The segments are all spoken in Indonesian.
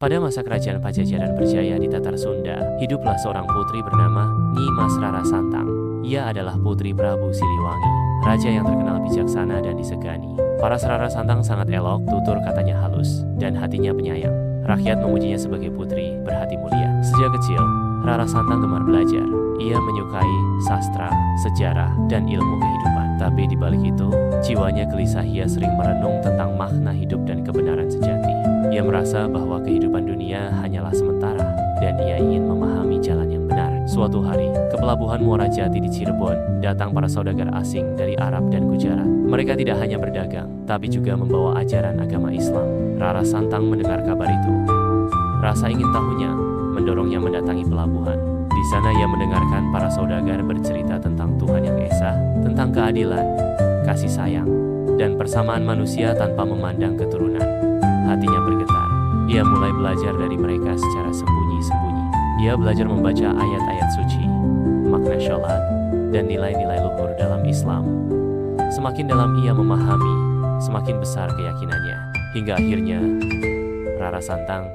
Pada masa kerajaan Pajajaran berjaya di Tatar Sunda, hiduplah seorang putri bernama Nyi Mas Rara Santang. Ia adalah putri Prabu Siliwangi, raja yang terkenal bijaksana dan disegani. Paras Rara Santang sangat elok, tutur katanya halus, dan hatinya penyayang. Rakyat memujinya sebagai putri berhati mulia. Sejak kecil, Rara Santang gemar belajar. Ia menyukai sastra, sejarah, dan ilmu kehidupan. Tapi di balik itu, jiwanya gelisah. Ia sering merenung tentang makna hidup dan kebenaran sejati. Ia merasa bahwa kehidupan dunia hanyalah sementara, dan ia ingin memahami jalan yang benar. Suatu hari, ke pelabuhan Muara Jati di Cirebon, datang para saudagar asing dari Arab dan Gujarat. Mereka tidak hanya berdagang, tapi juga membawa ajaran agama Islam. Rara Santang mendengar kabar itu. Rasa ingin tahunya mendorongnya mendatangi pelabuhan. Di sana ia mendengarkan para saudagar bercerita tentang Tuhan yang Esa, tentang keadilan, kasih sayang, dan persamaan manusia tanpa memandang keturunan. Hatinya bergetar. Ia mulai belajar dari mereka secara sembunyi-sembunyi. Ia belajar membaca ayat-ayat suci, makna syalat, dan nilai-nilai luhur dalam Islam. Semakin dalam ia memahami, semakin besar keyakinannya. Hingga akhirnya, Rara Santang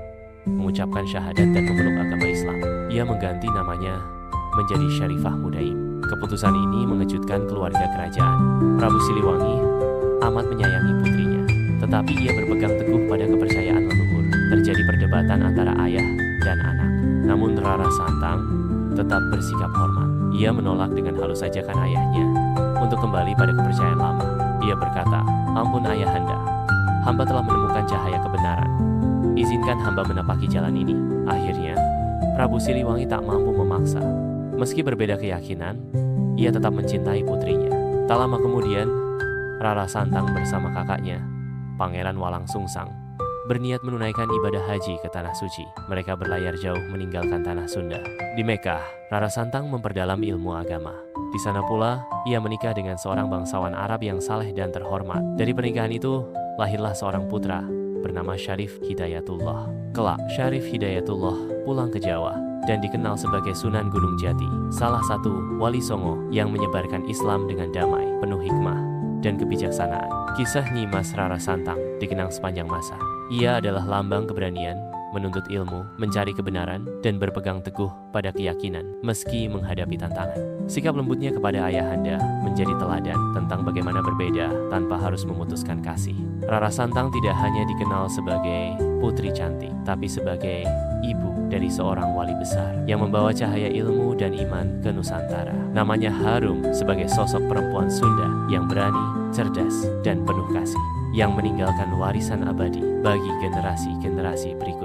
mengucapkan syahadat dan memeluk agama Islam. Ia mengganti namanya menjadi Syarifah Mudaim. Keputusan ini mengejutkan keluarga kerajaan. Prabu Siliwangi amat menyayangi putrinya, tetapi ia berpegang teguh pada kepercayaan leluhur. Terjadi perdebatan antara ayah dan anak. Namun Rara Santang tetap bersikap hormat. Ia menolak dengan halus ajakan ayahnya untuk kembali pada kepercayaan lama. Ia berkata, "Ampun ayahanda, hamba telah menemukan cahaya kebenaran. Izinkan hamba menapaki jalan ini." Akhirnya, Prabu Siliwangi tak mampu memaksa. Meski berbeda keyakinan, ia tetap mencintai putrinya. Tak lama kemudian, Rara Santang bersama kakaknya, Pangeran Walangsungsang, berniat menunaikan ibadah haji ke Tanah Suci. Mereka berlayar jauh meninggalkan Tanah Sunda. Di Mekah, Rara Santang memperdalam ilmu agama. Di sana pula, ia menikah dengan seorang bangsawan Arab yang saleh dan terhormat. Dari pernikahan itu, lahirlah seorang putra bernama Syarif Hidayatullah. Kelak, Syarif Hidayatullah pulang ke Jawa dan dikenal sebagai Sunan Gunung Jati, salah satu wali Songo yang menyebarkan Islam dengan damai, penuh hikmah, dan kebijaksanaan. Kisah Nyi Mas Rara Santang dikenang sepanjang masa. Ia adalah lambang keberanian, menuntut ilmu, mencari kebenaran, dan berpegang teguh pada keyakinan meski menghadapi tantangan. Sikap lembutnya kepada ayahanda menjadi teladan tentang bagaimana berbeda tanpa harus memutuskan kasih. Rara Santang tidak hanya dikenal sebagai putri cantik, tapi sebagai ibu dari seorang wali besar yang membawa cahaya ilmu dan iman ke Nusantara. Namanya harum sebagai sosok perempuan Sunda yang berani, cerdas, dan penuh kasih, yang meninggalkan warisan abadi bagi generasi-generasi berikutnya.